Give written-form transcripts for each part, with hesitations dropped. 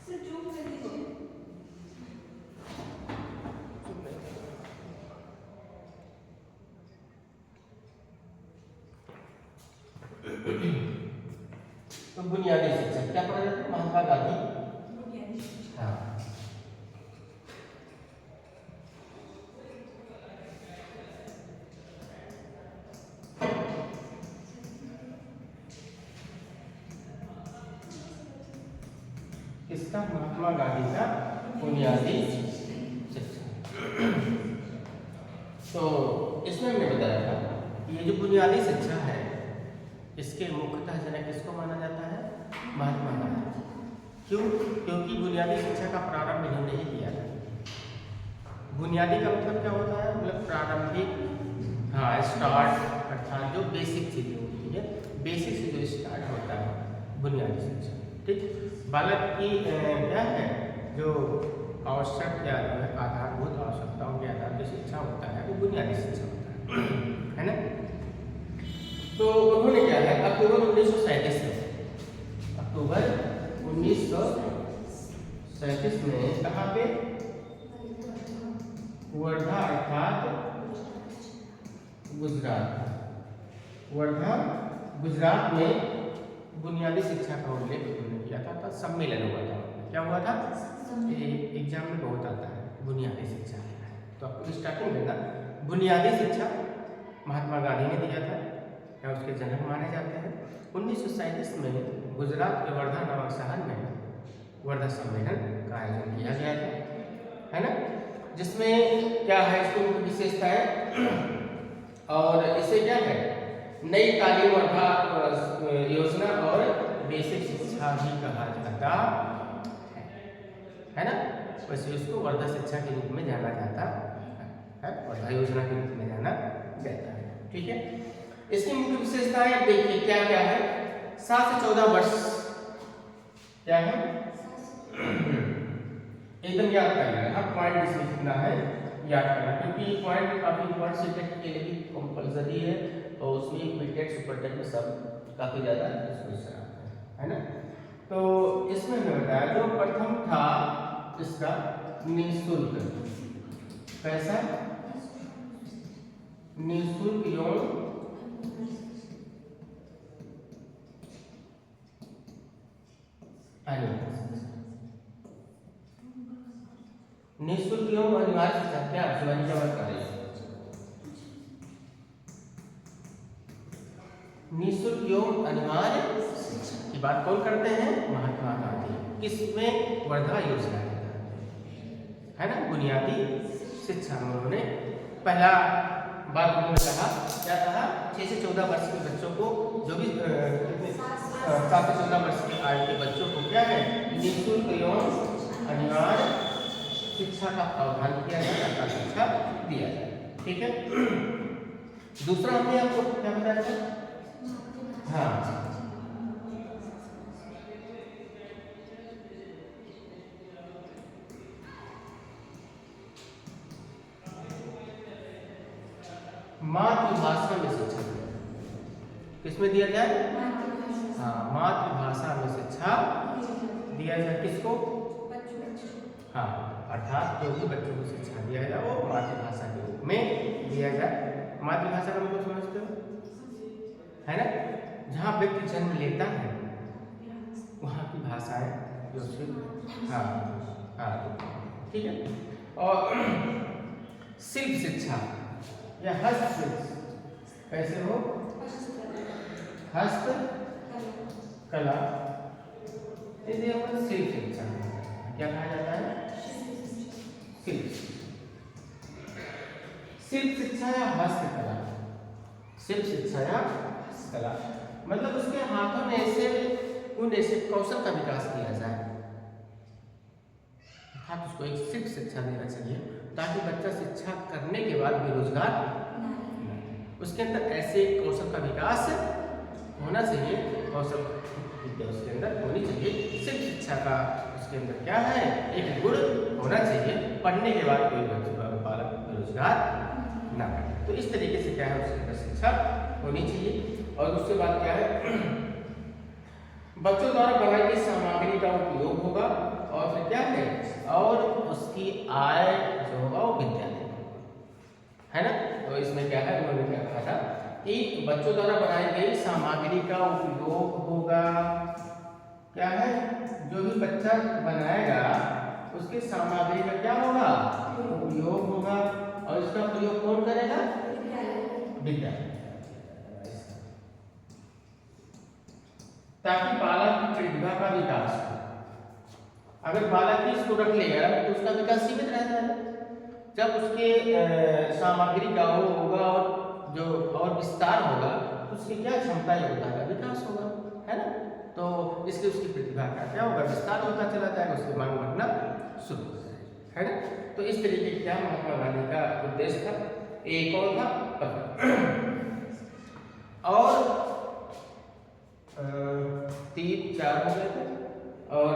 तो बुनियादी शिक्षा क्या पढ़ा जाता है? महात्मा गांधी। हाँ, इसका महात्मा गांधी का बुनियादी शिक्षा। तो इसमें हमने बताया था ये जो बुनियादी शिक्षा है इसके मुख्यतः जनक किसको माना जाता है? महात्मा गांधी। क्यों? क्योंकि बुनियादी शिक्षा का प्रारंभ इन्होंने ही किया था। बुनियादी का मतलब क्या होता है? मतलब प्रारंभिक, हाँ, स्टार्ट, अर्थात जो बेसिक चीजें होती है, बेसिक से जो स्टार्ट होता है बुनियादी शिक्षा। ठीक, बालक की क्या है जो आवश्यक या आधारभूत आवश्यकताओं के आधार पर शिक्षा होता है वो बुनियादी शिक्षा होता है ना। तो उन्होंने क्या है अक्टूबर 1937 में, अक्टूबर 1937 में कहाँ पे? वर्धा अर्थात गुजरात, वर्धा गुजरात में बुनियादी शिक्षा का उल्लेख उन्होंने किया था। सम्मेलन हुआ था। क्या हुआ था? एग्जाम में बहुत आता है बुनियादी शिक्षा, तो आपको स्टार्टिंग में ना बुनियादी शिक्षा महात्मा गांधी ने दिया था या उसके जनक माने जाते हैं। 1937 में गुजरात के वर्धा नामक शहर में वर्धा सम्मेलन का आयोजन किया गया था, है ना, जिसमें क्या है इसकी मुख्य विशेषता है और इसे क्या है नई तालीम वर्धा योजना और बेसिक शिक्षा भी कहा जाता है ना। वैसे इसको वर्धा शिक्षा के रूप में जाना जाता है, वर्धा योजना के रूप में जाना जाता है। ठीक है, इसकी मुख्य विशेषताएं देखिए क्या क्या है। 7 से 14 वर्ष क्या है एकदम याद करना है, पॉइंट इसमें कितना है याद करना, क्योंकि पॉइंट काफी पॉइंट सब्जेक्ट के लिए भी कंपलसरी है और उसमें बीटेक सुपरटेक में सब काफी ज्यादा क्वेश्चन आते हैं, है ना। तो इसमें मैंने बताया जो प्रथम था इसका निःशुल्क, कैसा निःशुल्क यौन निःशुल्क यौन अनिवार्य शिक्षा। क्या शिवानी क्या बात कर रही है? निःशुल्क यौन अनिवार्य की बात कौन करते हैं? महात्मा गांधी। किसमें? वर्धा योजना के तहत, है ना। बुनियादी शिक्षा में उन्होंने पहला बात उन्होंने कहा, क्या कहा? 6 से 14 वर्ष के बच्चों को, जो भी 7 से 14 वर्ष की आयु के बच्चों को क्या है निःशुल्क यौन अनिवार्य शिक्षा का प्रावधान किया जाए, अर्थात शिक्षा दिया जाए। ठीक है, दूसरा हमने आपको क्या बताया था? हाँ, मातृभाषा में शिक्षा किसमें दिया जाए? हाँ, मातृभाषा में शिक्षा दिया जाए। किसको? हाँ, अर्थात जो भी बच्चों को शिक्षा दिया जाए वो मातृभाषा के रूप में दिया जाए। मातृभाषा का मतलब समझते हो, है ना। जहाँ व्यक्ति जन्म लेता है वहाँ की भाषाएं जो हाँ हाँ ठीक है। और शिल्प शिक्षा या हस्त शिल्प कैसे हो? हस्त कला, इसे अपन शिल्प शिक्षा क्या कहा जाता है? शिल्प शिक्षा या हस्तकला। शिल्प शिक्षा या हस्तकला मतलब उसके हाथों में ऐसे कौशल का विकास किया जाए, अर्थात उसको एक शिल्प शिक्षा देना चाहिए ताकि बच्चा शिक्षा करने के बाद बेरोजगार उसके अंदर ऐसे कौशल का विकास होना चाहिए, कौशल विद्या उसके अंदर होनी चाहिए। शिल्प शिक्षा का उसके अंदर क्या है? एक गुण होना चाहिए, पढ़ने के बाद कोई बालक बेरोजगार ना करे। तो इस तरीके से क्या है उसके अंदर शिक्षा होनी चाहिए। और उसके बाद क्या है? बच्चों द्वारा बनाई गई सामग्री का उपयोग होगा और फिर क्या है, और उसकी आय जो होगा वो विद्या देगा, है ना। तो इसमें क्या है, उन्होंने क्या कहा था कि बच्चों द्वारा बनाई गई सामग्री का उपयोग होगा, क्या है, जो भी बच्चा बनाएगा उसके सामग्री का क्या होगा, उपयोग होगा, और इसका प्रयोग कौन करेगा, विद्यालय, ताकि बालक की प्रतिभा का विकास हो। अगर बालक ही इसको रख लेगा तो उसका विकास सीमित रह जाएगा। जब उसके सामग्री का होगा और जो और विस्तार होगा तो उसकी क्या क्षमता योग्यता का विकास होगा, है ना। तो इसलिए उसकी प्रतिभा का क्या होगा, विस्तार होता चला जाएगा, उसकी मांग बढ़ना शुरू हो जाएगी, है ना। तो इस तरीके क्या महात्मा गांधी का उद्देश्य था, एक और था और 3-4 हो गए थे। और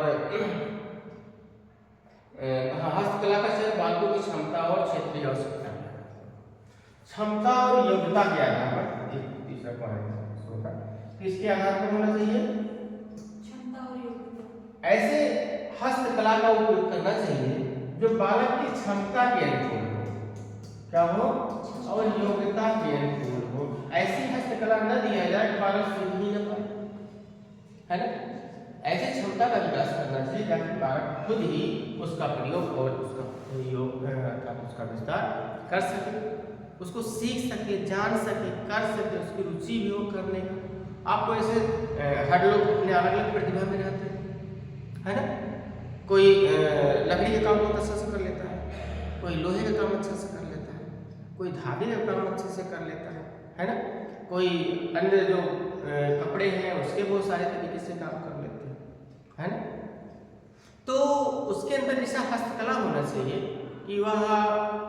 हस्तकला का क्षेत्र बालकों की क्षमता और क्षेत्रीय आवश्यकता, क्षमता और योग्यता के आधार पर, एक तीसरा पॉइंट होगा, किसके आधार पर होना चाहिए, क्षमता और योग्यता। ऐसे हस्तकला का उपयोग करना चाहिए जो बालक की क्षमता के अनुकूल हो, क्या हो, और योग्यता के अनुकूल हो। ऐसी हस्तकला न दिया जाए कि बालक सीख ही न पाए, है ना। ऐसे क्षमता का विकास करना चाहिए ताकि बालक खुद ही उसका प्रयोग और उसका योग अर्थात उसका विस्तार कर सके, उसको सीख सके, जान सके, कर सके, उसकी रुचि भी हो करने की। आपको ऐसे हर लोग अपने अलग अलग प्रतिभा में रहते हैं, है ना। कोई लकड़ी का काम बहुत अच्छा से कर लेता है, कोई लोहे का काम अच्छा से कर लेता है, कोई धागे का काम अच्छे से कर लेता है ना। कोई अन्य जो कपड़े हैं उसके बहुत सारे तरीके से काम कर लेते हैं, है ना। तो उसके अंदर ऐसा हस्तकला होना चाहिए कि वह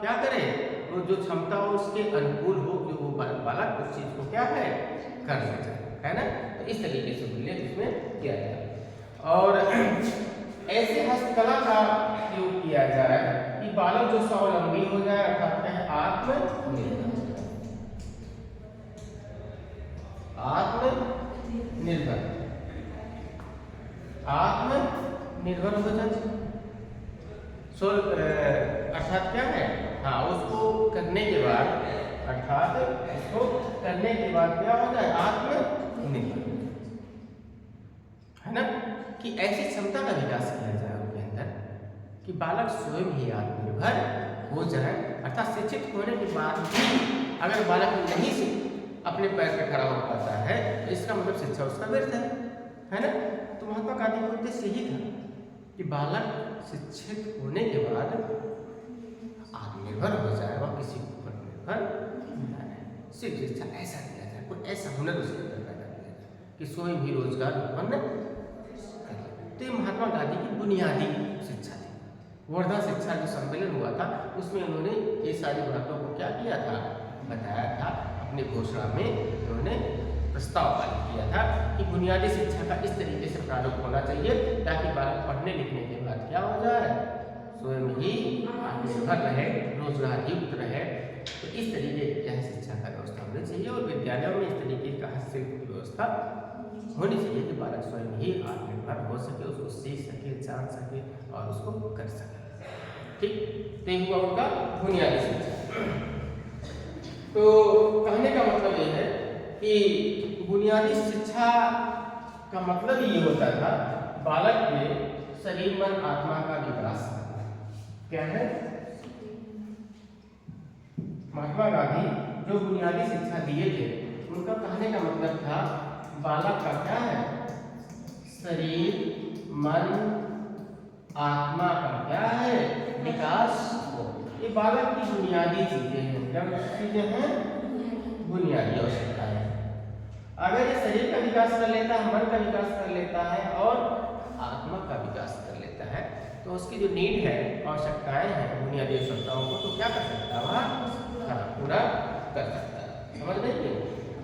क्या करे, वो जो क्षमता हो उसके अनुकूल हो, जो वो बालक उस चीज को क्या है कर सके, है ना। तो इस तरीके से उल्लेख इसमें किया जाए और ऐसे हस्तकला का उपयोग किया जाए कि बालक जो स्वावलंबी हो जाए, अर्थात क्या है, आत्मनिर्भर हो जाए। अर्थात क्या है, हाँ, उसको करने के बाद, अर्थात उसको करने के बाद क्या हो जाए, आत्मनिर्भर, है ना। कि ऐसी क्षमता का विकास किया जाए उनके अंदर कि बालक स्वयं ही आत्मनिर्भर हो जाए। अर्थात शिक्षित होने के बाद भी अगर बालक नहीं से अपने पैर पर खड़ा हो पाता है तो इसका मतलब शिक्षा उसका व्यर्थ है ना। तो महात्मा गांधी का उद्देश्य यही था कि बालक शिक्षित होने के बाद आत्मनिर्भर हो जाए, वह किसी के ऊपर निर्भर न रहे। सिर्फ शिक्षा ऐसा दिया जाए, कोई ऐसा हुनर उसके अंदर पैदा किया जाए कि स्वयं भी रोजगार उत्पन्न कर। तो ये महात्मा गांधी की बुनियादी शिक्षा थी। वर्धा शिक्षा जो सम्मेलन हुआ था उसमें उन्होंने ये सारी बातों को क्या किया था, बताया था। अपनी घोषणा में उन्होंने प्रस्ताव पारित किया था कि बुनियादी शिक्षा का इस तरीके से प्रारूप होना चाहिए ताकि बालक पढ़ने लिखने के बाद क्या हो जाए, स्वयं ही आत्मनिर्भर रहे, रोजगार युक्त रहे। तो इस तरीके की क्या शिक्षा का व्यवस्था होनी चाहिए और विद्यालयों में इस तरीके का हस्तशिल्प की व्यवस्था होनी चाहिए कि बालक स्वयं ही आत्मनिर्भर हो सके, उसको सीख सके, जान सके और उसको कर सके। ठीक, तो ये हुआ उनका बुनियादी शिक्षा। तो कहने का मतलब ये है कि बुनियादी शिक्षा का मतलब ये होता था बालक के शरीर मन आत्मा का विकास। क्या है, महात्मा गांधी जो बुनियादी शिक्षा दिए थे उनका कहने का मतलब था बालक का क्या है, शरीर मन आत्मा का क्या है विकास हो। ये बालक की बुनियादी चीजें हैं। क्या चीजें हैं, बुनियादी आवश्यकता है। अगर ये शरीर का विकास कर लेता है, मन का विकास कर लेता है और आत्मा का विकास कर लेता है तो उसकी जो नीड है, आवश्यकताएं हैं, बुनियादी आवश्यकताओं को तो क्या कर सकता है, वह पूरा कर सकता है। समझ रहे।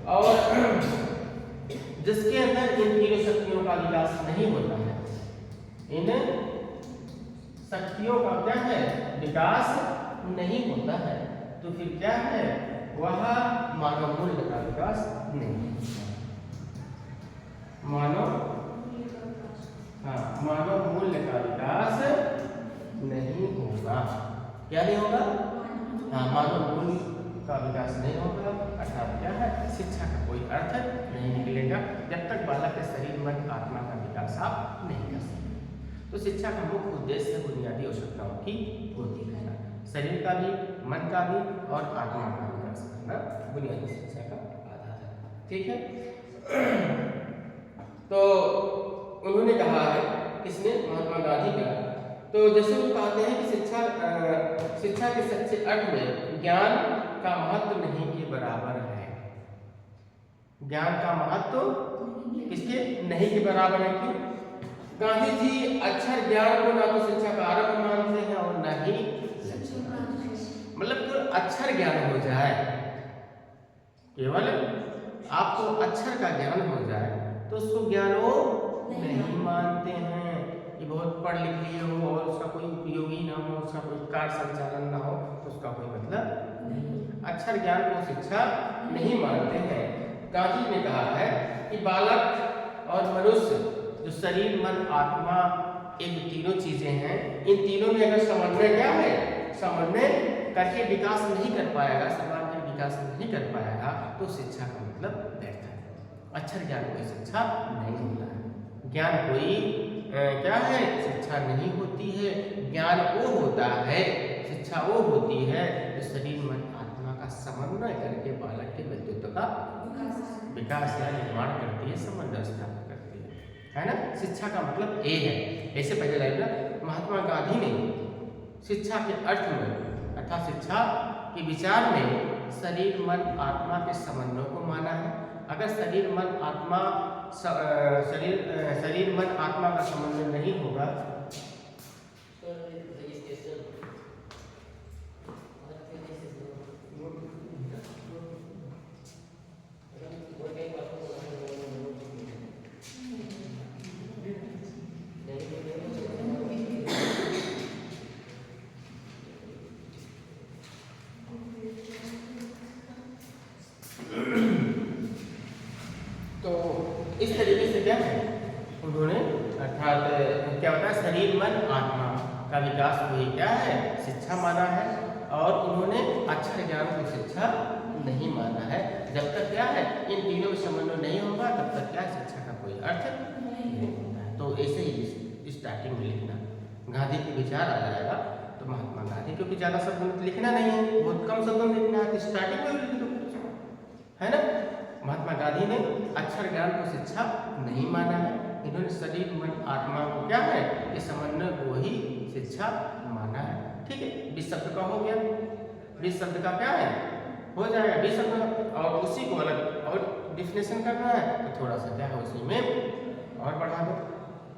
और जिसके अंदर इन तीनों शक्तियों का विकास नहीं होता है, इन शक्तियों का क्या है विकास नहीं होता है, तो फिर क्या है, वह मानव मूल्य का विकास नहीं होता। मानव मूल्य का विकास क्या नहीं होगा? हाँ, मानव मूल का विकास नहीं होगा, अर्थात क्या है, शिक्षा का कोई अर्थ नहीं निकलेगा जब तक बालक के शरीर मन आत्मा का विकास आप नहीं कर सकते। तो शिक्षा का मुख्य उद्देश्य बुनियादी आवश्यकताओं की पूर्ति करना, शरीर का भी, मन का भी और आत्मा का विकास करना बुनियादी शिक्षा का आधार है। ठीक है। तो उन्होंने कहा है, किसने? महात्मा गांधी का। तो जैसे वो कहते हैं कि शिक्षा के सच्चे अर्थ में ज्ञान का महत्व नहीं के बराबर है। ज्ञान का महत्व किसके नहीं के बराबर है? क्यों? गांधी जी अक्षर ज्ञान को ना तो शिक्षा का आरंभ मानते हैं और ना ही मतलब केवल अक्षर ज्ञान हो जाए, केवल आपको अक्षर का ज्ञान हो जाए तो उसको ज्ञान वो नहीं मानते हैं। ये बहुत पढ़ लिख लिए हो और उसका कोई उपयोग ही ना हो, उसका कोई कार्य संचालन ना हो, तो उसका कोई मतलब नहीं। अक्षर ज्ञान को शिक्षा नहीं मानते हैं। गांधी ने कहा है कि बालक और मनुष्य जो शरीर मन आत्मा एक तीनों चीजें हैं, इन तीनों में अगर समन्वय क्या है, समन्वय करके विकास नहीं कर पाएगा, सर्वांगीण विकास नहीं कर पाएगा, तो शिक्षा का मतलब व्यर्थ है। अक्षर ज्ञान कोई शिक्षा नहीं होता है। ज्ञान कोई क्या है, शिक्षा नहीं होती है। ज्ञान वो होता है, शिक्षा वो होती है जो शरीर मन आत्मा का समन्वय करके बालक के व्यक्तित्व का विकास या निर्माण करती है, समन्वय स्थापित करती है ना। शिक्षा का मतलब ये है। ऐसे पहले लाइन में महात्मा गांधी ने शिक्षा के अर्थ में अर्थात शिक्षा के विचार में शरीर मन आत्मा के समन्वय को माना है। अगर शरीर मन आत्मा शरीर मन आत्मा का समन्वय नहीं होगा तो इस तरीके से क्या है उन्होंने अर्थात क्या होता है, शरीर मन आत्मा का विकास वही क्या है, शिक्षा माना है। और उन्होंने अक्षर ज्ञान को शिक्षा नहीं माना है। जब तक क्या है इन तीनों में समन्वय नहीं होगा तब तक क्या शिक्षा का कोई अर्थ नहीं होता है। तो ऐसे ही स्टार्टिंग में लिखना, गांधी के विचार आ जाएगा तो महात्मा गांधी, क्योंकि ज्यादा शब्द लिखना नहीं है, बहुत कम शब्दों में लिखना है, तो स्टार्टिंग में लिख दो, है ना। महात्मा गांधी ने अक्षर ज्ञान को शिक्षा नहीं माना है। इन्होंने शरीर मन आत्मा को क्या है, ये समन्वय को ही शिक्षा माना है। ठीक है, 20 शब्द का हो गया, 20 शब्द का क्या है हो जाएगा 20 शब्द, और उसी को अलग और डिफिनेशन करना है तो थोड़ा सा क्या है उसी में और बढ़ा दो।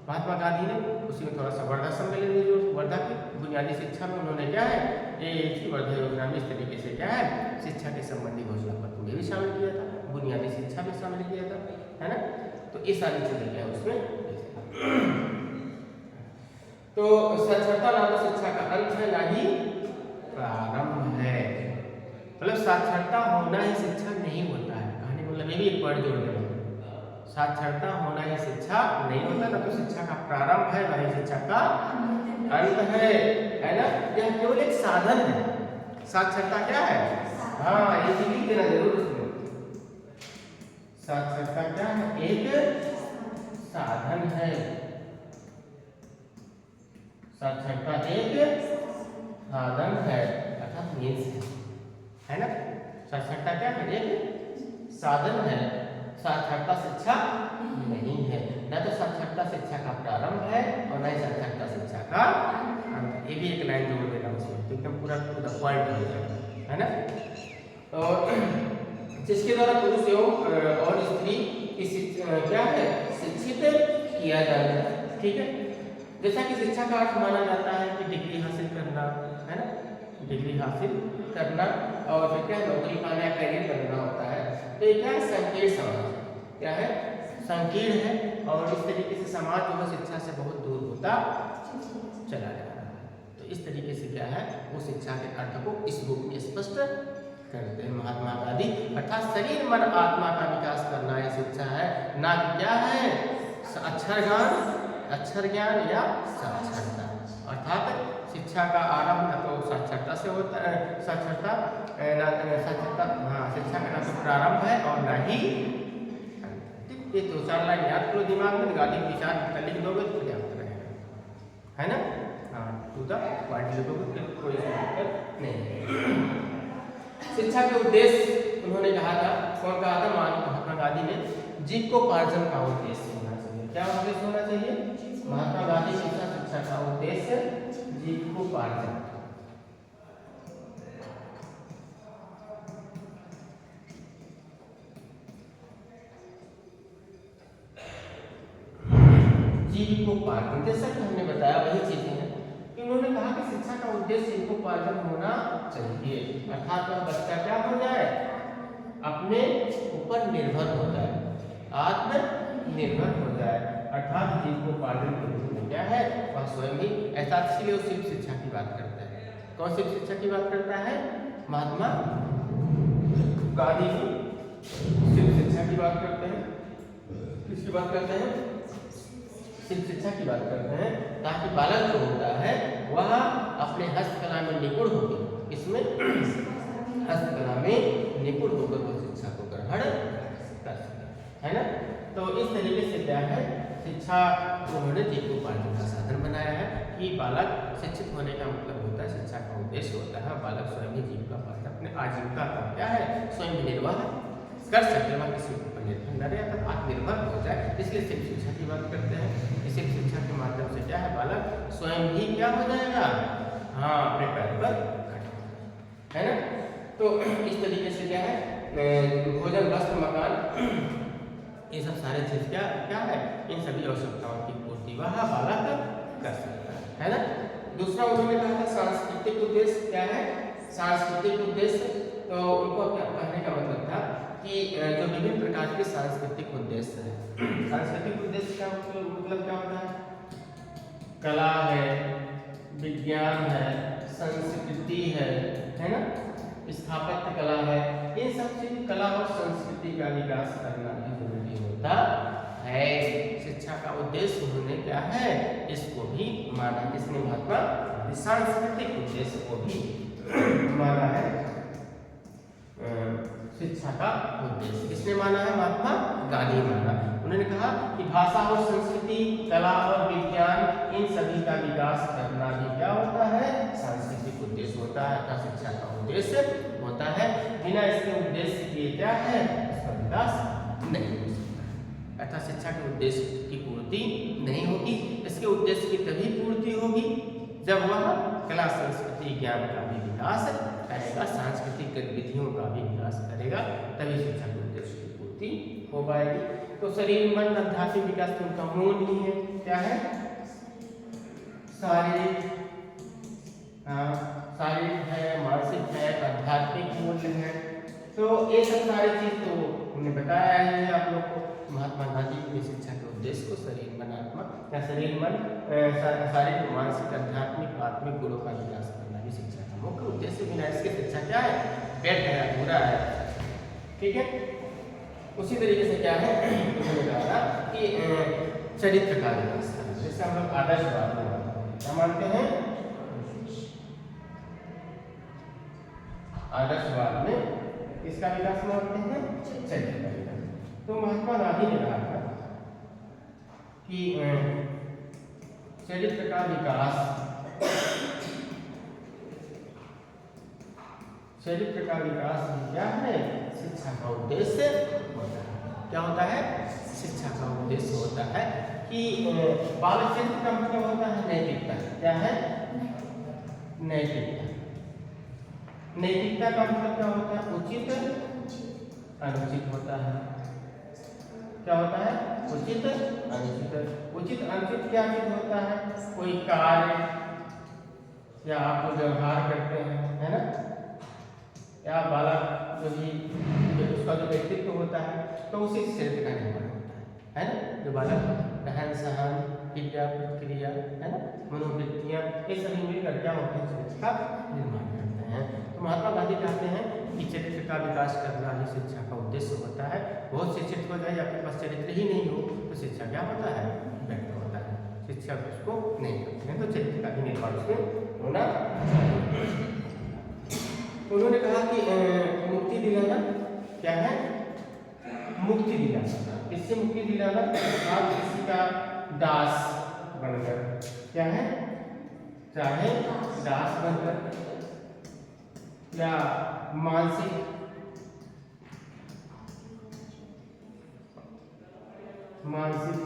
महात्मा गांधी ने उसी में थोड़ा सा वर्धा सम्मेलन में जो वर्धा की बुनियादी शिक्षा में उन्होंने क्या है ये वर्धा योजना में इस तरीके से क्या है शिक्षा के संबंधी घोषणा पत्र में भी शामिल किया था, बुनियादी शिक्षा में शामिल किया था, है ना। तो ये सारी चीजें क्या है उसमें। तो साक्षरता ना तो शिक्षा का अंत है ना ही प्रारंभ है। मतलब साक्षरता होना ही शिक्षा नहीं होता है। कहानी मतलब ये भी एक वर्ड जोड़ देना, साक्षरता होना ही शिक्षा नहीं होता, ना तो शिक्षा का प्रारंभ है ना ही शिक्षा का अंत है ना। यह केवल एक साधन है। साक्षरता क्या है, हाँ ये लिख देना जरूर उसमें। साक्षरता क्या है, एक साधन है। साक्षरता एक साधन है अर्थात मीन्स है ना। साक्षरता क्या है, एक साधन है। साक्षरता शिक्षा नहीं है, ना तो साक्षरता शिक्षा का प्रारंभ है और ना ही साक्षरता शिक्षा का अंत। ये भी एक लाइन जोड़ देना उसमें तो एकदम पूरा पॉइंट हो जाएगा, है ना। तो जिसके द्वारा पुरुष एवं और स्त्री की क्या है शिक्षित किया जाएगा। ठीक है, जैसा कि शिक्षा का अर्थ माना जाता है कि डिग्री हासिल करना, है ना, डिग्री हासिल करना और फिर क्या नौकरी पाना, करियर बनना होता है। तो ये क्या है संकीर्ण समाज, क्या है संकीर्ण है और इस तरीके से समाज जो है शिक्षा से बहुत दूर होता चला जा रहा है। तो इस तरीके से क्या है वो शिक्षा के अर्थ को इस बुक में स्पष्ट करते हैं महात्मा गांधी। अर्थात शरीर मन आत्मा का विकास करना ये शिक्षा है, ना क्या है अक्षर ज्ञान अक्षर ज्ञान या साक्षरता। अर्थात शिक्षा का आरंभ न तो साक्षरता से होता है, साक्षरता शिक्षा का न तो प्रारंभ है और न ही ये 2-4 लाइन याद करो दिमाग में, गाली विचार लिख दोगे तो पर्याप्त रहेगा, है ना। हाँ, टू द पॉइंट लिखोगे तो कोई दिक्कत नहीं। शिक्षा के उद्देश्य उन्होंने कहा था, कौन कहा था, महात्मा गांधी ने, जीविकोपार्जन का उद्देश्य होना चाहिए। क्या उद्देश्य होना चाहिए? महात्मा गांधी शिक्षा का उद्देश्य जीविकोपार्जन। जीविकोपार्जन, जैसा कि हमने बताया वही चीजें हैं कि उन्होंने कहा कि शिक्षा का उद्देश्य जीविकोपार्जन होना चाहिए। अर्थात वह बच्चा क्या हो जाए, अपने ऊपर निर्भर हो जाए, आत्मनिर्भर हो जाए। अर्थात जीविकोपार्जन के रूप में क्या है, वह स्वयं ही ऐसा, इसलिए वो सिर्फ शिक्षा की बात करता है। कौन सी शिक्षा की बात करता है? महात्मा गांधी सिर्फ शिक्षा की बात करते हैं। किसकी बात करते हैं? सिर्फ शिक्षा की बात करते हैं, ताकि बालक जो होता है वह अपने हस्तकला में निपुण होकर, इसमें हस्तकला में निपुण होकर वो शिक्षा को ग्रहण कर सके, है ना। तो इस तरीके से क्या है, शिक्षा उन्होंने जीविकोपार्जन का साधन बनाया है कि बालक शिक्षित होने का मतलब होता है, शिक्षा का उद्देश्य होता है बालक स्वयं ही जीविकोपार्जन, अपने आजीविका का क्या है, स्वयं निर्वाह कर सके, वह किसी के ऊपर निर्भर न रहे, तब आत्मनिर्भर हो जाए। इसलिए सिर्फ शिक्षा की बात करते हैं। सिर्फ शिक्षा के माध्यम से क्या है, बालक स्वयं ही क्या हो जाएगा, हाँ, अपने पैर पर खड़ा, है ना। तो इस तरीके से क्या है, भोजन, वस्त्र, मकान, ये सब सारे चीज क्या क्या है, इन सभी आवश्यकताओं की पूर्ति वह बालक कर सकता है ना। दूसरा उन्होंने कहा था सांस्कृतिक उद्देश्य। क्या है सांस्कृतिक उद्देश्य? तो उनको क्या कहने का मतलब था कि जो विभिन्न प्रकार के सांस्कृतिक उद्देश्य है। सांस्कृतिक उद्देश्य का मतलब क्या होता है? कला है, विज्ञान है, संस्कृति है ना, स्थापत्य कला है, इन सब चीज कला और संस्कृति का विकास करना भी जरूरी होता है। शिक्षा का उद्देश्य उन्होंने क्या है, इसको भी माना, इसने महात्मा सांस्कृतिक उद्देश्य को भी माना है। शिक्षा का उद्देश्य किसने माना है? महात्मा गांधी माना। उन्होंने कहा कि भाषा और संस्कृति, कला और विज्ञान, इन सभी का विकास करना भी क्या होता है, सांस्कृतिक उद्देश्य होता है, अर्थात शिक्षा का उद्देश्य होता है। बिना इसके उद्देश्य के क्या है, इसका विकास नहीं हो सकता। अर्थात शिक्षा के उद्देश्य की पूर्ति नहीं होगी। इसके उद्देश्य की तभी पूर्ति होगी जब वह कला, संस्कृति, ज्ञान का भी विकास करेगा, सांस्कृतिक गतिविधियों का भी विकास करेगा, तभी शिक्षा के उद्देश्य की पूर्ति हो पाएगी। तो शरीर, मन, आध्यात्मिक विकास तो उनका मूल ही है। क्या है? शारीरिक है, मानसिक है, आध्यात्मिक मूल्य है। तो ये सब सारी चीज तो हमने बताया है आप लोग को। महात्मा गांधी की शिक्षा के उद्देश्य को शरीर, मन, आत्मा या शरीर, मन, शारीरिक, मानसिक, आध्यात्मिक, आत्मिक गुणों का विकास करना भी शिक्षा का मुख्य उद्देश्य। बिना इसके शिक्षा क्या है, व्यर्थ है, अधूरा है। ठीक है। उसी तरीके से क्या है, उन्होंने कहा कि चरित्र का विकास करना, जैसे हम लोग आदर्शवाद में क्या मानते हैं, आदर्शवाद में इसका विकास मानते हैं, चरित्र का विकास। तो महात्मा गांधी ने कहा था कि चरित्र का विकास, चरित्र का विकास क्या है, शिक्षा का उद्देश्य होता है। क्या होता है? शिक्षा का उद्देश्य होता है कि बाल चरित्र का मतलब होता है नैतिकता। क्या है? नैतिकता। नैतिकता का मतलब क्या होता है? उचित, अनुचित होता है। क्या होता है? उचित, अनुचित। उचित अनुचित क्या चीज होता है? कोई कार्य या आप जो व्यवहार करते हैं, है ना, या बालक जो भी उसका जो व्यक्तित्व होता है, तो उसी चरित्र का निर्माण होता है ना। जो बालक रहन सहन, क्रिया प्रतिक्रिया, है ना, मनोवृत्तियां, ये सभी मिलकर क्या होते हैं, चरित्र का निर्माण करते हैं। तो महात्मा गांधी कहते हैं कि चरित्र का विकास करना ही शिक्षा का उद्देश्य होता है। बहुत शिक्षित हो जाए, आपके पास चरित्र ही नहीं हो तो शिक्षा क्या होता है, व्यर्थ होता है। शिक्षक उसको नहीं करते हैं। तो चरित्र का भी निर्माण उसमें होना चाहिए। उन्होंने कहा कि मुक्ति दिलाना क्या है, मुक्ति दिलाना। किससे मुक्ति दिलाना? आप किसी का दास बनकर, क्या है, चाहे दास बनकर या मानसिक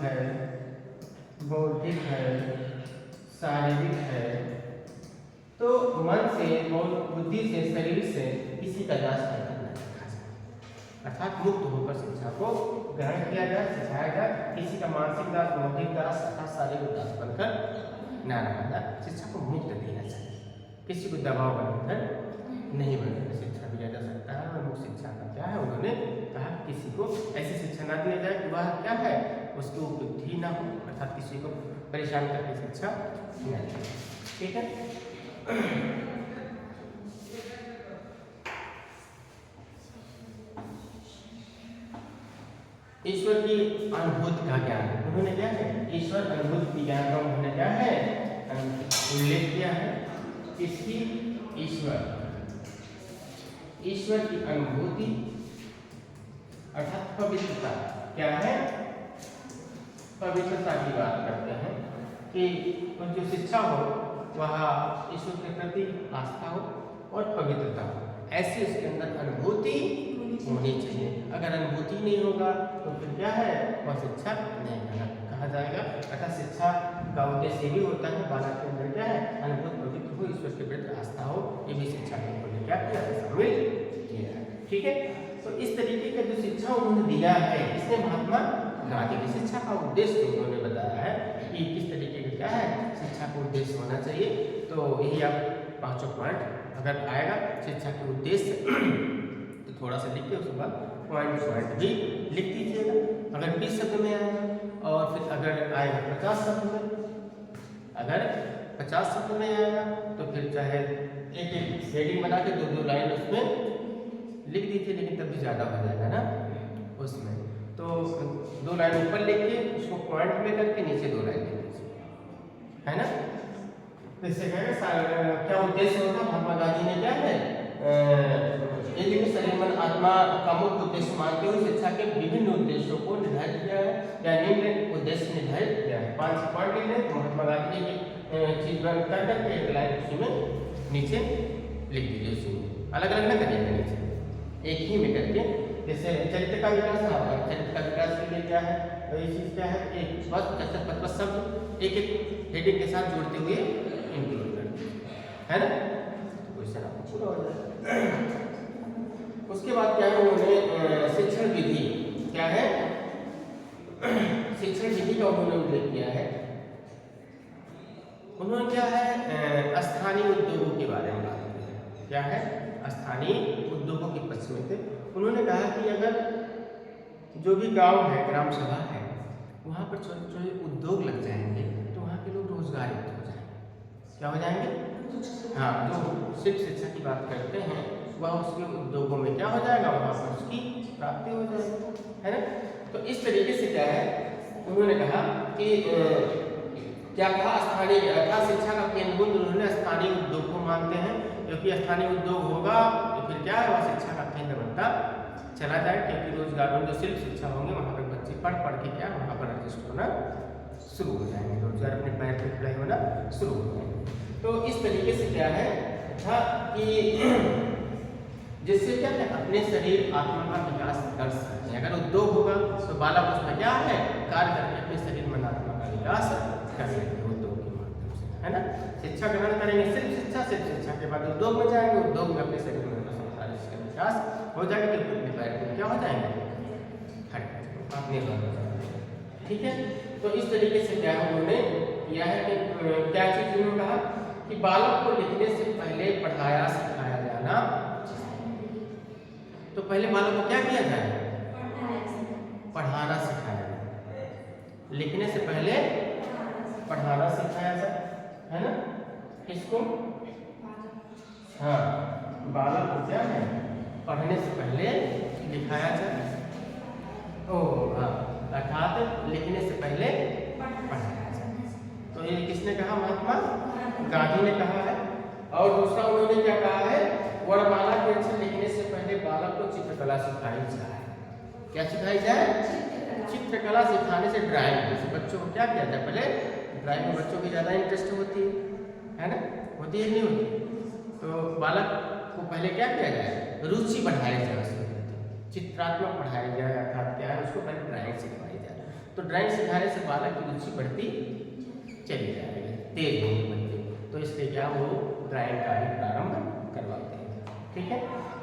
है, बौद्धिक है, शारीरिक है, तो मन से, बुद्धि से, शरीर से किसी का दास बनकर न रखा जाए, अर्थात मुक्त होकर शिक्षा को ग्रहण किया जाए, सिखाया जाए। किसी का मानसिक दास, बौद्धिक दास अर्थात शारीरिक दास बनकर न रखा जाए। शिक्षा को मुक्त देना चाहिए, किसी को दबाव बनकर नहीं बनकर शिक्षा दिया जा सकता है। और मुक्त शिक्षा का क्या है, उन्होंने कहा किसी को ऐसी शिक्षा ना दिया जाए कि वह क्या है, उसकी उपलब्धि ना हो, अर्थात किसी को परेशान करके शिक्षा न दी। ठीक है। ईश्वर की अनुभूति का ज्ञान, उन्होंने क्या है, ईश्वर अनुभूति ज्ञान का उन्होंने क्या है, उल्लेख किया है। इसकी ईश्वर की अनुभूति अर्थात पवित्रता, क्या है, पवित्रता की बात करते हैं कि जो शिक्षा हो वह ईश्वर के प्रति आस्था हो और पवित्रता हो, ऐसी उसके अंदर अनुभूति होनी चाहिए। अगर अनुभूति नहीं होगा तो फिर क्या है, वह शिक्षा नहीं कहा जाएगा। अर्थात शिक्षा का उद्देश्य भी होता है बालक के अंदर क्या है, अनुभूत पवित्र हो, ईश्वर के प्रति आस्था हो, ये भी शिक्षा के अंदर क्या किया, शामिल किया है। ठीक है। तो इस तरीके का जो शिक्षा उन्होंने दिया है, इसमें महात्मा गांधी की शिक्षा का उद्देश्य उन्होंने बताया है कि किस तरीके का क्या है, शिक्षा का उद्देश्य होना चाहिए। तो यही आप पांचों पॉइंट अगर आएगा शिक्षा के उद्देश्य तो थोड़ा सा लिख के उसके बाद पॉइंट भी लिख दीजिएगा। अगर 20 शब्द में आएगा और फिर अगर आएगा 50 शब्द में, अगर 50 शब्द में आएगा तो फिर चाहे एक हेडिंग बना के 2-2 लाइन उसमें लिख दीजिए, लेकिन तब भी ज़्यादा हो जाएगा ना उसमें। तो 2 लाइन ऊपर लिख के उसको पॉइंट में करके नीचे 2 लाइन लिख दीजिए, है ना। इससे क्या उद्देश्य होता है, महात्मा गांधी ने क्या है, शरीर मन आत्मा का मुख्य उद्देश्य मानते हुए शिक्षा के विभिन्न उद्देश्यों को निर्धारित किया है या निम्न उद्देश्य निर्धारित किया है। 5 पॉइंट लिख लें। महात्मा गांधी की चीज बंद कर करके एक लाइन उसी में नीचे लिख दीजिए, उसी में अलग अलग ना करिएगा, नीचे एक ही में करके। जैसे चरित्र का विकास, चरित्र का विकास के लिए क्या है, तो ये चीज क्या है, एक बस 50 शब्द एक एक हेडिंग के साथ जोड़ते हुए इंक्लूड कर दीजिए, है ना। क्वेश्चन आपको पूरा हो जाएगा। उसके बाद क्या है, उन्होंने शिक्षण विधि, क्या है, शिक्षण विधि का उन्होंने उल्लेख किया है। उन्होंने क्या है, स्थानीय उद्योगों के बारे में बात की है। क्या है, स्थानीय उद्योगों के पक्ष में थे। उन्होंने कहा कि अगर जो भी गांव है, ग्राम सभा है, वहाँ पर छोटे छोटे उद्योग लग जाएंगे तो वहाँ के लोग रोजगारित हो जाएंगे। क्या हो जाएंगे, हाँ, जो सिर्फ शिक्षा की बात करते हैं वह उसके उद्योगों में क्या हो जाएगा, वहाँ पर उसकी प्राप्ति हो जाएगी, है ना। तो इस तरीके से क्या है, उन्होंने कहा कि क्या कहा, स्थानीय अर्थात शिक्षा का केंद्रभूत उन्होंने स्थानीय उद्योग को मानते हैं, क्योंकि स्थानीय उद्योग होगा तो फिर क्या है, वह शिक्षा का केंद्र बनता चला जाए। क्योंकि रोजगारों जो सिर्फ शिक्षा होंगे वहाँ पर बच्चे पढ़ के क्या वहाँ पर एडजस्ट होना शुरू हो जाएंगे, रोजगार अपने पैर पर खड़े होना शुरू हो जाएंगे। तो इस तरीके से क्या है था कि जिससे क्या है, अपने शरीर आत्मा का विकास कर सकते हैं। अगर उद्योग होगा तो बालक उसमें क्या है, कार्य करके अपने शरीर मन आत्मा का विकास कर सकते उद्योग के माध्यम से, है ना। शिक्षा ग्रहण करेंगे, सिर्फ शिक्षा के बाद उद्योग में जाएंगे, उद्योग में अपने शरीर मन का विकास हो जाएगा, तो अपने पैर पर क्या हो जाएंगे, अपने हो जाएंगे। ठीक है। तो इस तरीके से क्या उन्होंने किया है कि क्या चीज उन्होंने कहा कि बालक को लिखने से पहले पढ़ाया सिखाया जाना। तो पहले बालक को क्या किया जाए, पढ़ाना सिखाया जाए, लिखने से पहले पढ़ाना सिखाया जाए, है ना। किसको, हाँ, बालक को क्या है, पढ़ने से पहले लिखाया जाए, हाँ, अर्थात लिखने से पहले पढ़ाया जाए। किसने कहा? महात्मा गांधी ने कहा है। और दूसरा उन्होंने क्या कहा है? वर्णमाला के अक्षर लिखने से पहले बालक को चित्रकला सिखाई जाए। क्या सिखाई जाए? चित्रकला सिखाने से ड्राइंग, जैसे बच्चों को क्या किया जाए? पहले ड्राइंग में बच्चों की ज़्यादा इंटरेस्ट होती है ना? होती है नहीं होती? तो बालक को पहले क्या किया जाए? रुचि बढ़ाई जाए, चित्रात्मक पढ़ाया जाए, अर्थात क्या है उसको पहले ड्राइंग सिखवाई जाए। तो ड्राइंग सिखाने से बालक की रुचि बढ़ती चली जाएगी, तेज होगी बच्चे, तो इसलिए क्या वो ड्राइंग का भी प्रारंभ करवाते हैं। ठीक है।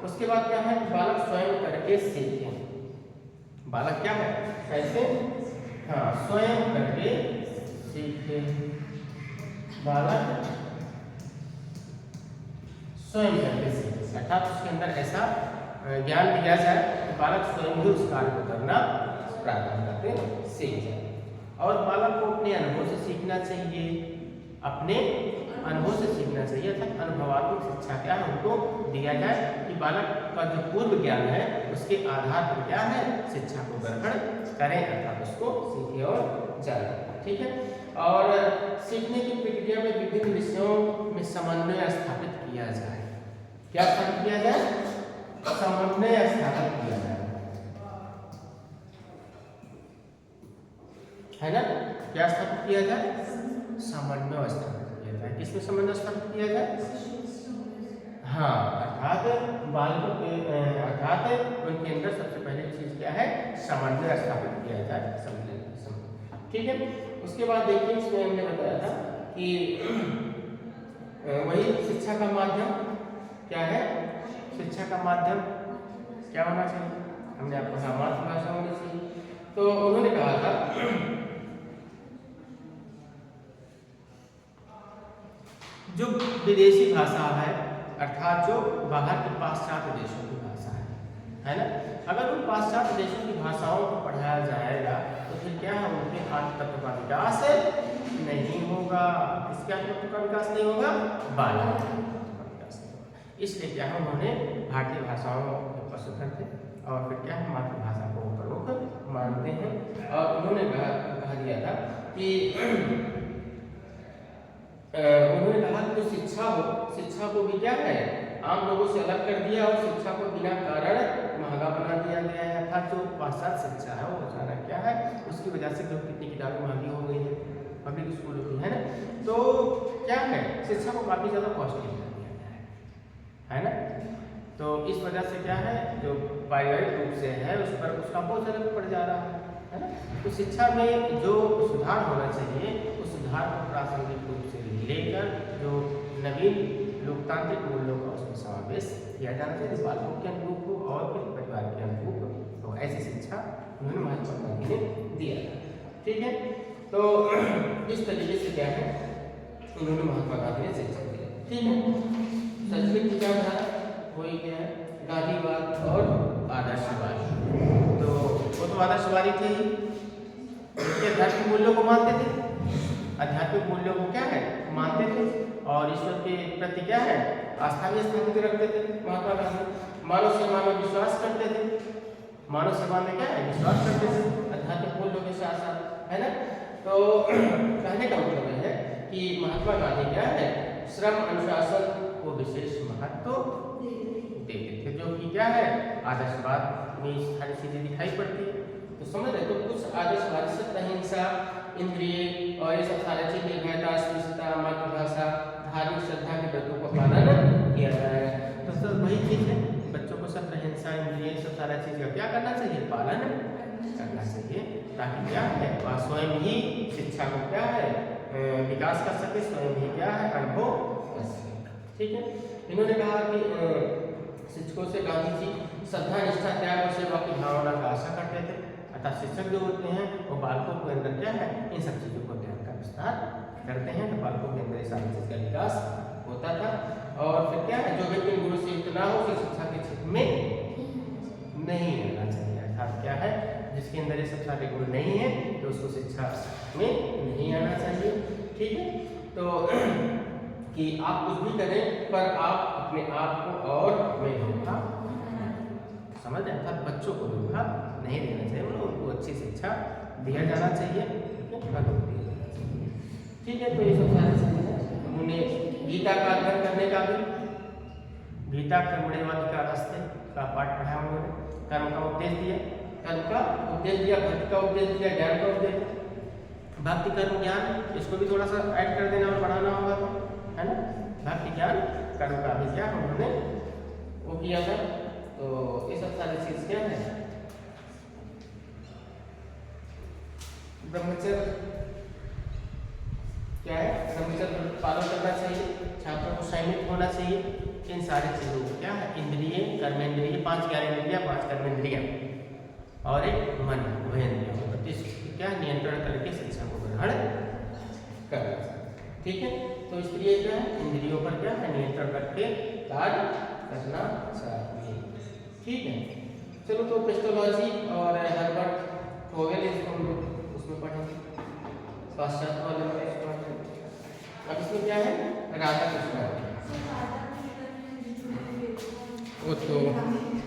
उसके बाद क्या है? बालक स्वयं करके सीखें। बालक क्या है? कैसे? हाँ, स्वयं करके सीखे। बालक स्वयं करके सीखे, अर्थात उसके अंदर ऐसा ज्ञान दिया जाए कि बालक स्वयं ही उस कार्य को करना प्रारंभ करके सीख जाए। और बालक को अपने अनुभव से सीखना चाहिए, अपने अनुभव से सीखना चाहिए, अर्थात अनुभवात्मक शिक्षा क्या है उनको दिया जाए कि बालक का जो पूर्व ज्ञान है उसके आधार पर क्या है शिक्षा को ग्रहण करें, अर्थात उसको सीखे और जाने। ठीक है। और सीखने की प्रक्रिया में विभिन्न विषयों में समन्वय स्थापित किया जाए। क्या स्थापित किया जाए? समन्वय स्थापित किया जाए, है ना? क्या स्थापित किया जाए? समन्वय स्थापित किया जाए। किसमें समन्वय स्थापित किया जाए? हाँ, अर्थात बालकों के अर्थात उनके अंदर सबसे पहले चीज क्या है? समन्वय स्थापित किया जाए। समन्वय। ठीक है। उसके बाद देखिए इसमें हमने बताया था कि वही शिक्षा का माध्यम क्या है? शिक्षा का माध्यम क्या होना चाहिए? हमने आपको कहा मातृभाषा होनी चाहिए। तो उन्होंने कहा था जो विदेशी भाषा है, अर्थात जो बाहर के पाश्चात्य देशों की भाषा है ना? अगर उन पाश्चात्य देशों की भाषाओं को पढ़ाया जाएगा तो फिर क्या है? उनके आत्म तत्व का विकास नहीं होगा। किसके आत्म तत्व का विकास नहीं होगा? बालक। इसलिए क्या है उन्होंने भारतीय भाषाओं के पसंद थे और फिर क्या है मातृभाषा को प्रमुख मानते हैं। और उन्होंने कहा दिया था कि उन्होंने कहा कि जो शिक्षा को भी क्या है आम लोगों से अलग कर दिया और शिक्षा को बिना कारण महंगा बना दिया गया है। अर्थात जो पाश्चात्य शिक्षा है वो अचानक क्या है उसकी वजह से जो कितनी किताबें महंगी हो गई है पब्लिक स्कूलों की, है ना? तो क्या है शिक्षा को काफ़ी ज़्यादा कॉस्टली बना दिया गया है ना? तो इस वजह से क्या है जो पारिवारिक रूप से है उस पर उसका बहुत ज़्यादा पड़ जा रहा है ना? तो शिक्षा में जो सुधार होना चाहिए उस सुधार को प्रासंगिक रूप से लेकर जो नवीन लोकतांत्रिक मूल्यों का उसमें समावेश किया जाना चाहिए, बालकों के अनुरूप हो और फिर परिवार के अनुरूप हो। तो ऐसी शिक्षा उन्होंने महात्मा गांधी ने दिया था। ठीक है। तो इस तरीके से क्या है उन्होंने महात्मा गांधी ने शिक्षा दिया। ठीक है। शैक्षणिक विचारधारा वही क्या है गांधीवाद और आदर्शवाद। तो वो तो आदर्शवादी थे ही, आध्यात्मिक मूल्यों को मानते थे, आध्यात्मिक मूल्यों को क्या है मानते थे और ईश्वर के प्रति क्या है आस्था भी स्थापित रखते थे। महात्मा गांधी मानव सेवा में विश्वास करते थे, मानव सेवा में क्या है विश्वास करते थे आध्यात्मिक मूल्यों के साथ साथ, है ना? तो कहने का मतलब है कि महात्मा गांधी क्या है श्रम अनुशासन को विशेष महत्व देते थे, जो कि क्या है आदर्शवाद में सारी चीजें दिखाई पड़ती है। तो समझ रहे तो कुछ आदर्शवाद सत्य अहिंसा इंद्रिय और ये सब सारे चीज निर्भयता स्पष्टता मातृभाषा धार्मिक श्रद्धा के व्रतों का पालन किया जाएगा। तो सब वही चीज है बच्चों को सत्य अहिंसा इंद्रिय सब सारा चीज का क्या करना चाहिए पालन करना चाहिए ताकि क्या है वह स्वयं ही शिक्षा को क्या है विकास कर सके, स्वयं ही क्या है अनुभव कर सके। ठीक है। इन्होंने कहा कि शिक्षकों से गांधी जी श्रद्धा निष्ठा त्याग और सेवा की भावना का आशा करते थे। अर्थात शिक्षक जो होते हैं वो बालकों के अंदर क्या है इन सब चीज़ों को ज्ञान का विस्तार करते हैं, तो बालकों के अंदर सारी चीज़ का विकास होता था। और फिर क्या है जो व्यक्ति गुरु से युक्त ना हो उसे शिक्षा के क्षेत्र में नहीं रहना चाहिए। अर्थात क्या है जिसके अंदर ये सब सारे गुण नहीं है तो उसको शिक्षा में नहीं आना चाहिए। ठीक है। तो कि आप कुछ भी करें पर आप अपने आप को और में धोखा समझ, अर्थात बच्चों को धोखा नहीं देना चाहिए, उनको अच्छी शिक्षा दिया जाना चाहिए। ठीक है, तो ये सब सारी चीजें हैं। उन्होंने गीता का अध्ययन करने का भी, गीता कर्मण्येवाधिकारस्ते का पाठ पढ़ा उन्होंने, कर्म का उपदेश दिया, कर्म का उपदेश दिया, भक्ति का उपदेश दिया, ज्ञान का उपदेश दिया। भक्ति कर्म ज्ञान इसको भी थोड़ा सा ऐड कर देना और बढ़ाना होगा, तो है ना। भक्ति ज्ञान कर्म का भी क्या उन्होंने वो किया था। तो ये सब सारी चीज क्या है, ब्रह्मचर्य क्या है, ब्रह्मचर्य पालन करना चाहिए, छात्रों को संयमित होना चाहिए। इन सारी चीजों को क्या है, इंद्रिय, कर्मेंद्रिय, 5 ज्ञानेंद्रिय, 5 कर्मेंद्रिय और एक मन वहेंद्रिय, क्या नियंत्रण करके शिक्षा को ग्रहण करना। ठीक है, तो इसलिए क्या है, इंद्रियों पर क्या है, नियंत्रण करके कार्य करना चाहिए। ठीक है, चलो तो पेस्टोलॉजी और हर्बर्ट वोगेल इसको हम लोग उसमें पढ़ेंगे, पाश्चात्य वाले में इसको पढ़ेंगे। अब इसमें क्या है, राधा कृष्ण वो तो